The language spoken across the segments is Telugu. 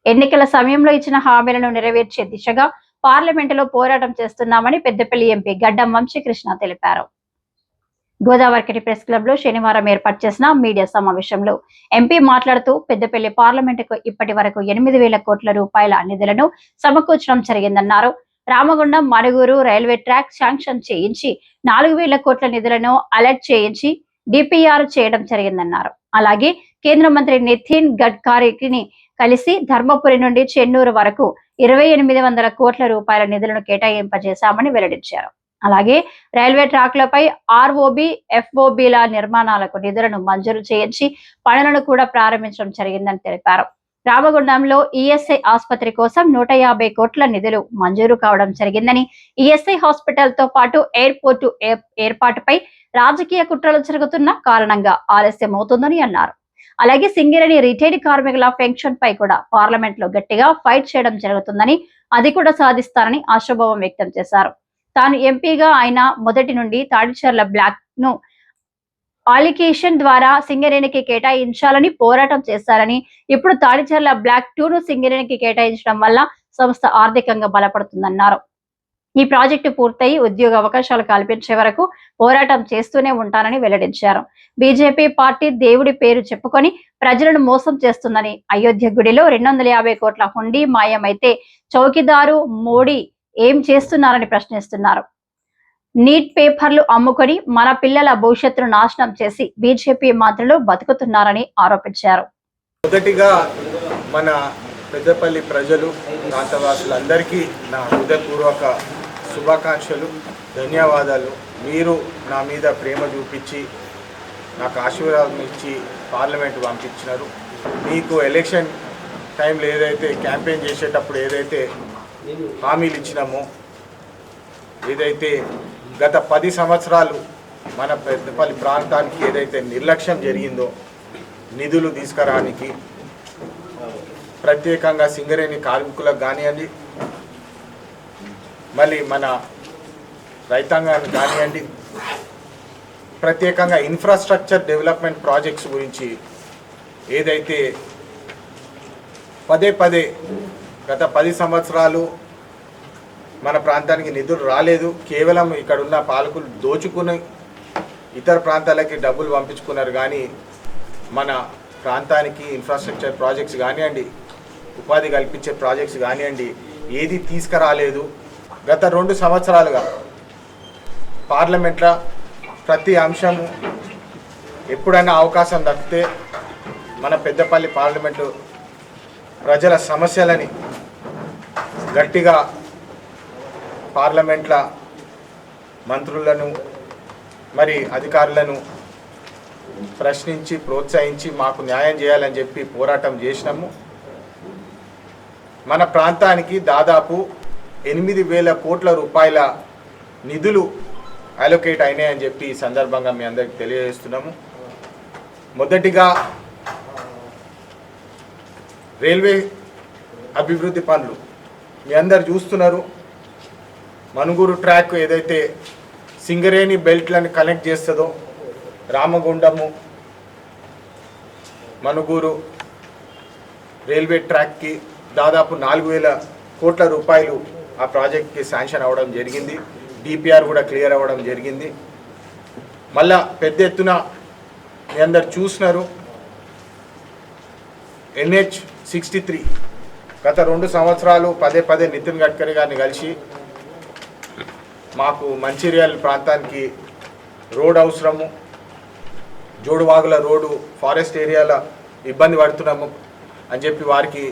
ఎన్నికల సమయంలో ఇచ్చిన హామీలను నెరవేర్చే దిశగా పార్లమెంటులో పోరాటం చేస్తున్నామని పెద్దపల్లి ఎంపీ గడ్డం వంశీకృష్ణ తెలిపారు. గోదావరికటి ప్రెస్ క్లబ్ లో శనివారం ఏర్పాటు చేసిన మీడియా సమావేశంలో ఎంపీ మాట్లాడుతూ పెద్దపల్లి పార్లమెంటుకు ఇప్పటి వరకు 8,000 కోట్ల రూపాయల నిధులను సమకూర్చడం జరిగిందన్నారు. Ramagundam Manuguru railway track sanction చేయించి 4,000 కోట్ల నిధులను అలర్ట్ చేయించి డిపిఆర్ చేయడం జరిగిందన్నారు. అలాగే కేంద్ర మంత్రి నితిన్ గడ్కరీని కలిసి ధర్మపురి నుండి చెన్నూరు వరకు 2,800 కోట్ల రూపాయల నిధులను కేటాయింపజేశామని వెల్లడించారు. అలాగే రైల్వే ట్రాక్లపై ఆర్ఓబి ఎఫ్ఓబిల నిర్మాణాలకు నిధులను మంజూరు చేయించి పనులను కూడా ప్రారంభించడం జరిగిందని తెలిపారు. రామగుండంలో ఈఎస్ఐ ఆసుపత్రి కోసం 150 కోట్ల నిధులు మంజూరు కావడం జరిగిందని, ఈఎస్ఐ హాస్పిటల్ తో పాటు ఎయిర్పోర్టు ఏర్పాటుపై రాజకీయ కుట్రలు జరుగుతున్న కారణంగా ఆలస్యం అవుతుందని అన్నారు. అలాగే సింగరేణి రిటైర్డ్ కార్మికుల పెన్షన్ పై కూడా పార్లమెంట్ లో గట్టిగా ఫైట్ చేయడం జరుగుతుందని, అది కూడా సాధిస్తారని ఆశాభావం వ్యక్తం చేశారు. తాను ఎంపీగా ఆయన మొదటి నుండి తాడిచర్ల బ్లాక్ ను అలికేషన్ ద్వారా సింగరేణికి కేటాయించాలని పోరాటం చేశారని, ఇప్పుడు తాడిచర్ల బ్లాక్ 2 ను సింగరేణికి కేటాయించడం వల్ల సంస్థ ఆర్థికంగా బలపడుతుందన్నారు. ఈ ప్రాజెక్టు పూర్తయి ఉద్యోగ అవకాశాలు కల్పించే వరకు పోరాటం చేస్తూనే ఉంటానని వెల్లడించారు. బీజేపీ పార్టీ దేవుడి పేరు చెప్పుకొని ప్రజలను మోసం చేస్తుందని, అయోధ్య గుడిలో 250 కోట్ల హుండీ మాయమైతే చౌకీదారు మోడీ ఏం చేస్తున్నారని ప్రశ్నిస్తున్నారు. నీట్ పేపర్లు అమ్ముకొని మన పిల్లల భవిష్యత్తును నాశనం చేసి బీజేపీ మంత్రులు బతుకుతున్నారని ఆరోపించారు. మొదటిగా మన పెద్దపల్లి ప్రజలు, ప్రాంతవాసులందరికీ నా హృదయపూర్వక శుభాకాంక్షలు, ధన్యవాదాలు. మీరు నా మీద ప్రేమ చూపించి నాకు ఆశీర్వాదం ఇచ్చి పార్లమెంట్ పంపించినారు. మీకు ఎలక్షన్ టైంలో ఏదైతే క్యాంపెయిన్ చేసేటప్పుడు ఏదైతే హామీలు ఇచ్చినామో, ఏదైతే గత 10 సంవత్సరాలు మన పెద్దపల్లి ప్రాంతానికి ఏదైతే నిర్లక్ష్యం జరిగిందో నిధులు తీసుకురానికి, ప్రత్యేకంగా సింగరేణి కార్మికులకు కానివ్వండి, మళ్ళీ మన రైతాంగానికి కానివ్వండి, ప్రత్యేకంగా ఇన్ఫ్రాస్ట్రక్చర్ డెవలప్మెంట్ ప్రాజెక్ట్స్ గురించి ఏదైతే పదే గత 10 సంవత్సరాలు మన ప్రాంతానికి నిధులు రాలేదు, కేవలం ఇక్కడ ఉన్న పాలకులు దోచుకుని ఇతర ప్రాంతాలకి డబ్బులు పంపించుకున్నారు. కానీ మన ప్రాంతానికి ఇన్ఫ్రాస్ట్రక్చర్ ప్రాజెక్ట్స్ కానివ్వండి, ఉపాధి కల్పించే ప్రాజెక్ట్స్ కానివ్వండి, ఏది తీసుకురాలేదు. గత 2 సంవత్సరాలుగా పార్లమెంట్లో ప్రతి అంశము ఎప్పుడైనా అవకాశం దక్కితే మన పెద్దపల్లి పార్లమెంటు ప్రజల సమస్యలని గట్టిగా పార్లమెంట్ల మంత్రులను మరి అధికారులను ప్రశ్నించి ప్రోత్సహించి మాకు న్యాయం చేయాలని చెప్పి పోరాటం చేసినాము. మన ప్రాంతానికి దాదాపు 8,000 కోట్ల రూపాయల నిధులు అలొకేట్ అయినాయని చెప్పి ఈ సందర్భంగా మీ అందరికీ తెలియజేస్తున్నాము. మొదటిగా రైల్వే అభివృద్ధి పనులు మీ అందరు చూస్తున్నారు. మనుగూరు ట్రాక్ ఏదైతే సింగరేణి బెల్ట్లను కనెక్ట్ చేస్తుందో, రామగుండము మనుగూరు రైల్వే ట్రాక్కి దాదాపు 4,000 కోట్ల రూపాయలు ఆ ప్రాజెక్ట్కి శాంక్షన్ అవ్వడం జరిగింది. డిపిఆర్ కూడా క్లియర్ అవ్వడం జరిగింది. మళ్ళా పెద్ద ఎత్తున మీ అందరు చూసినారు. NH63 గత 2 సంవత్సరాలు పదే నితిన్ గడ్కరీ గారిని కలిసి మాకు మంచిర్యాల ప్రాంతానికి రోడ్ అవసరము, జోడువాగుల రోడ్డు ఫారెస్ట్ ఏరియాలో ఇబ్బంది పడుతున్నాము అని చెప్పి వారికి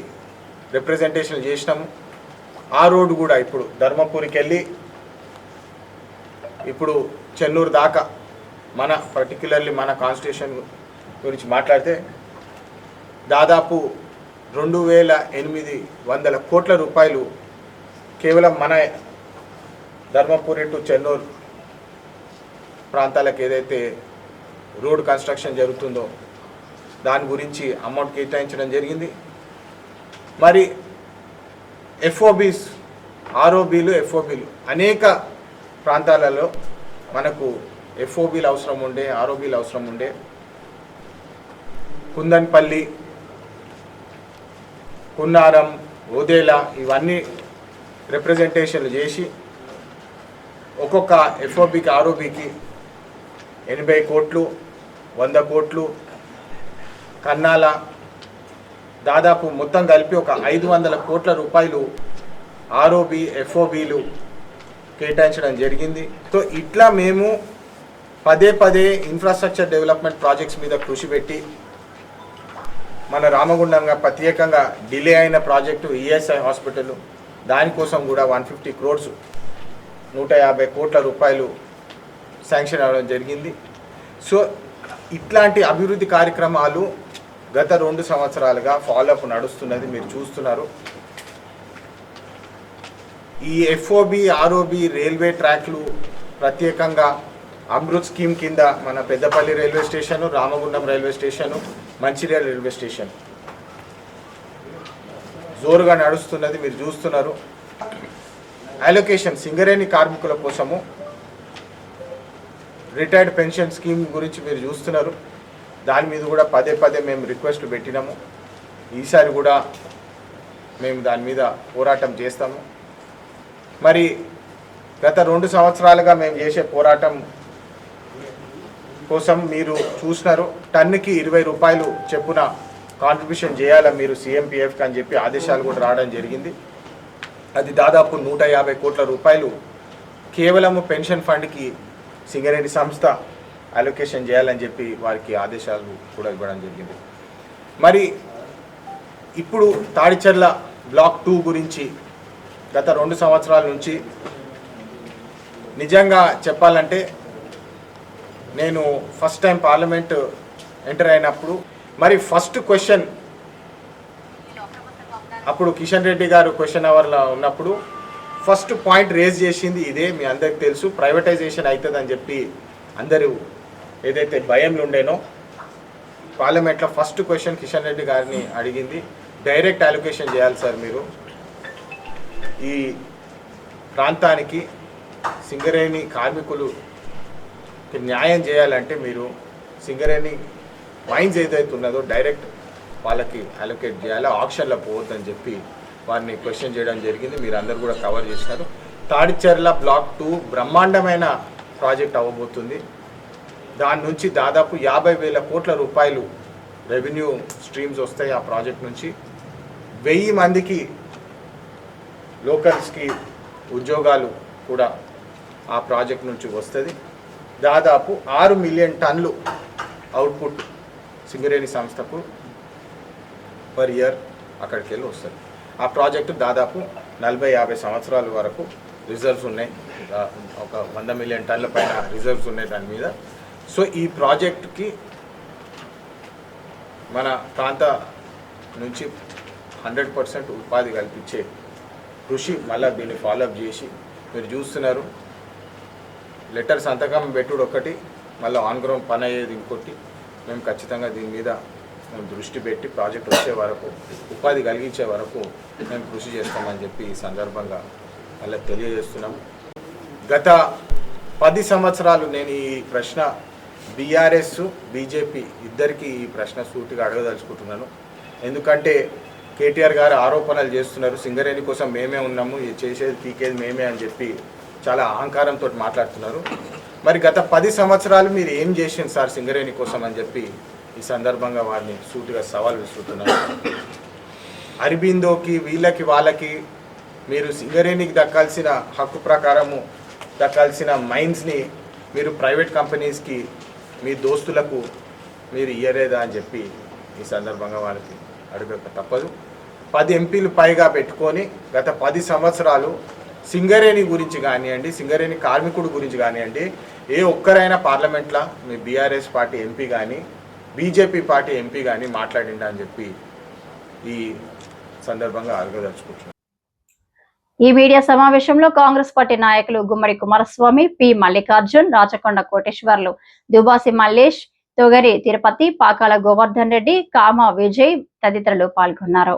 రిప్రజెంటేషన్ చేసినాము. ఆ రోడ్డు కూడా ఇప్పుడు ధర్మపురికి వెళ్ళి ఇప్పుడు చెన్నూరు దాకా మన పర్టిక్యులర్లీ మన కాన్స్టిట్యూషన్ గురించి మాట్లాడితే దాదాపు 2,800 కోట్ల రూపాయలు కేవలం మన ధర్మపురి టు చెన్నూరు ప్రాంతాలకు ఏదైతే రోడ్ కన్స్ట్రక్షన్ జరుగుతుందో దాని గురించి అమౌంట్ కేటాయించడం జరిగింది. మరి ఎఫ్ఓబీస్, ఆర్ఓబీలు, ఎఫ్ఓబీలు అనేక ప్రాంతాలలో మనకు ఎఫ్ఓబీలు అవసరం ఉండే, ఆర్ఓబీలు అవసరం ఉండే. కుందన్పల్లి, కున్నారం, ఓదేలా ఇవన్నీ రిప్రజెంటేషన్లు చేసి ఒక్కొక్క ఎఫ్ఓబికి ఆర్ఓబికి 80 కోట్లు, 100 కోట్లు, కన్నాల దాదాపు మొత్తం కలిపి ఒక 500 కోట్ల రూపాయలు ఆర్ఓబి ఎఫ్ఓబిలు కేటాయించడం జరిగింది. సో ఇట్లా మేము పదే ఇన్ఫ్రాస్ట్రక్చర్ డెవలప్మెంట్ ప్రాజెక్ట్స్ మీద కృషి పెట్టి మన రామగుండంగా ప్రత్యేకంగా డిలే అయిన ప్రాజెక్టు ఈఎస్ఐ హాస్పిటల్, దానికోసం కూడా 150 crores 150 కోట్ల రూపాయలు శాంక్షన్ అవ్వడం జరిగింది. సో ఇట్లాంటి అభివృద్ధి కార్యక్రమాలు గత 2 సంవత్సరాలుగా ఫాలోఅప్ నడుస్తున్నది, మీరు చూస్తున్నారు. ఈ ఎఫ్ఓబి ఆర్ఓబి రైల్వే ట్రాక్లు ప్రత్యేకంగా అమృత్ స్కీమ్ కింద మన Peddapalli railway station, Ramagundam railway station, Mancherial railway station జోరుగా నడుస్తున్నది, మీరు చూస్తున్నారు. అలొకేషన్ సింగరేణి కార్మికుల కోసము రిటైర్డ్ పెన్షన్ స్కీమ్ గురించి మీరు చూస్తున్నారు. దాని మీద కూడా పదే మేము రిక్వెస్ట్ పెట్టినాము. ఈసారి కూడా మేము దాని మీద పోరాటం చేస్తాము. మరి గత 2 సంవత్సరాలుగా మేము చేసే పోరాటం కోసం మీరు చూసినారు. టన్నుకి 20 రూపాయలు చెప్పున కాంట్రిబ్యూషన్ చేయాలా మీరు సిఎంపిఎఫ్కి అని చెప్పి ఆదేశాలు కూడా రావడం జరిగింది. అది దాదాపు 150 కోట్ల రూపాయలు కేవలము పెన్షన్ ఫండ్కి సింగరేణి సంస్థ అలొకేషన్ చేయాలని చెప్పి వారికి ఆదేశాలు కూడా ఇవ్వడం జరిగింది. మరి ఇప్పుడు తాడిచర్ల బ్లాక్ 2 గురించి గత 2 సంవత్సరాల నుంచి నిజంగా చెప్పాలంటే నేను ఫస్ట్ టైం పార్లమెంట్ ఎంటర్ అయినప్పుడు మరి ఫస్ట్ క్వశ్చన్ అప్పుడు కిషన్ రెడ్డి గారు క్వశ్చన్ అవర్లో ఉన్నప్పుడు ఫస్ట్ పాయింట్ రేజ్ చేసింది ఇదే. మీ అందరికి తెలుసు, ప్రైవేటైజేషన్ అవుతుందని చెప్పి అందరూ ఏదైతే భయంలో ఉండేనో పార్లమెంట్లో ఫస్ట్ క్వశ్చన్ కిషన్ రెడ్డి గారిని అడిగింది, డైరెక్ట్ అలొకేషన్ చేయాలి సార్ మీరు ఈ ప్రాంతానికి, సింగరేణి కార్మికులు న్యాయం చేయాలంటే మీరు సింగరేణి మైన్స్ ఏదైతే ఉన్నదో డైరెక్ట్ వాళ్ళకి అలొకేట్ చేయాలి, ఆప్షన్లో పోవద్దని చెప్పి వారిని క్వశ్చన్ చేయడం జరిగింది. మీరు అందరు కూడా కవర్ చేసినారు. తాడిచెర్ల బ్లాక్ 2 బ్రహ్మాండమైన ప్రాజెక్ట్ అవ్వబోతుంది. దాని నుంచి దాదాపు 50,000 కోట్ల రూపాయలు రెవెన్యూ స్ట్రీమ్స్ వస్తాయి ఆ ప్రాజెక్ట్ నుంచి. 1000 మందికి లోకల్స్కి ఉద్యోగాలు కూడా ఆ ప్రాజెక్ట్ నుంచి వస్తుంది. దాదాపు 6 మిలియన్ టన్నులు అవుట్పుట్ సింగరేణి సంస్థకు పర్ ఇయర్ అక్కడికి వెళ్ళి వస్తుంది. ఆ ప్రాజెక్టు దాదాపు 40-50 సంవత్సరాల వరకు రిజర్వ్స్ ఉన్నాయి. ఒక 100 మిలియన్ టన్నుల పైన రిజర్వ్స్ ఉన్నాయి దాని మీద. సో ఈ ప్రాజెక్టుకి మన ప్రాంత నుంచి 100% ఉపాధి కల్పించే కృషి మళ్ళీ దీన్ని ఫాలోఅప్ చేసి మీరు చూస్తున్నారు. లెటర్ సంతకం పెట్టుడు ఒకటి, మళ్ళీ ఆన్ గ్రౌండ్ పని అయ్యేది ఇంకోటి. మేము ఖచ్చితంగా దీని మీద మేము దృష్టి పెట్టి ప్రాజెక్ట్ వచ్చే వరకు, ఉపాధి కలిగించే వరకు మేము కృషి చేస్తామని చెప్పి ఈ సందర్భంగా మళ్ళీ తెలియజేస్తున్నాము. గత 10 సంవత్సరాలు నేను ఈ ప్రశ్న బీఆర్ఎస్ బీజేపీ ఇద్దరికి ఈ ప్రశ్న సూటిగా అడగదలుచుకుంటున్నాను. ఎందుకంటే కేటీఆర్ గారు ఆరోపణలు చేస్తున్నారు, సింగరేణి కోసం మేమే ఉన్నాము, చేసేది పీకేది మేమే అని చెప్పి చాలా అహంకారంతో మాట్లాడుతున్నారు. మరి గత 10 సంవత్సరాలు మీరు ఏం చేసింది సార్ సింగరేణి కోసం అని చెప్పి ఈ సందర్భంగా వారిని సూటిగా సవాల్ విసురుతున్నారు. అరబిందోకి వీళ్ళకి వాళ్ళకి మీరు సింగరేణికి దక్కాల్సిన హక్కు ప్రకారము దక్కాల్సిన మైన్స్ని మీరు ప్రైవేట్ కంపెనీస్కి మీ దోస్తులకు మీరు ఇయ్యలేదా అని చెప్పి ఈ సందర్భంగా వారికి అడగక తప్పదు. 10 ఎంపీలు పైగా పెట్టుకొని గత 10 సంవత్సరాలు సింగరేణి గురించి కానివ్వండి, సింగరేణి కార్మికుడు గురించి కానివ్వండి, ఏ ఒక్కరైనా పార్లమెంట్లో మీ బీఆర్ఎస్ పార్టీ ఎంపీ కానీ బీజేపీ పార్టీ ఎంపీ కానీ మాట్లాడిండా అని చెప్పి ఈ సందర్భంగా అడగదలుచుకుంటున్నాను. ఈ మీడియా సమావేశంలో కాంగ్రెస్ పార్టీ నాయకులు గుమ్మడి కుమారస్వామి, పి మల్లికార్జున్, రాచకొండ కోటేశ్వర్లు, దుబాసి మల్లేష్, తొగరి తిరుపతి, పాకాల గోవర్ధన్ రెడ్డి, కామ విజయ్ తదితరులు పాల్గొన్నారు.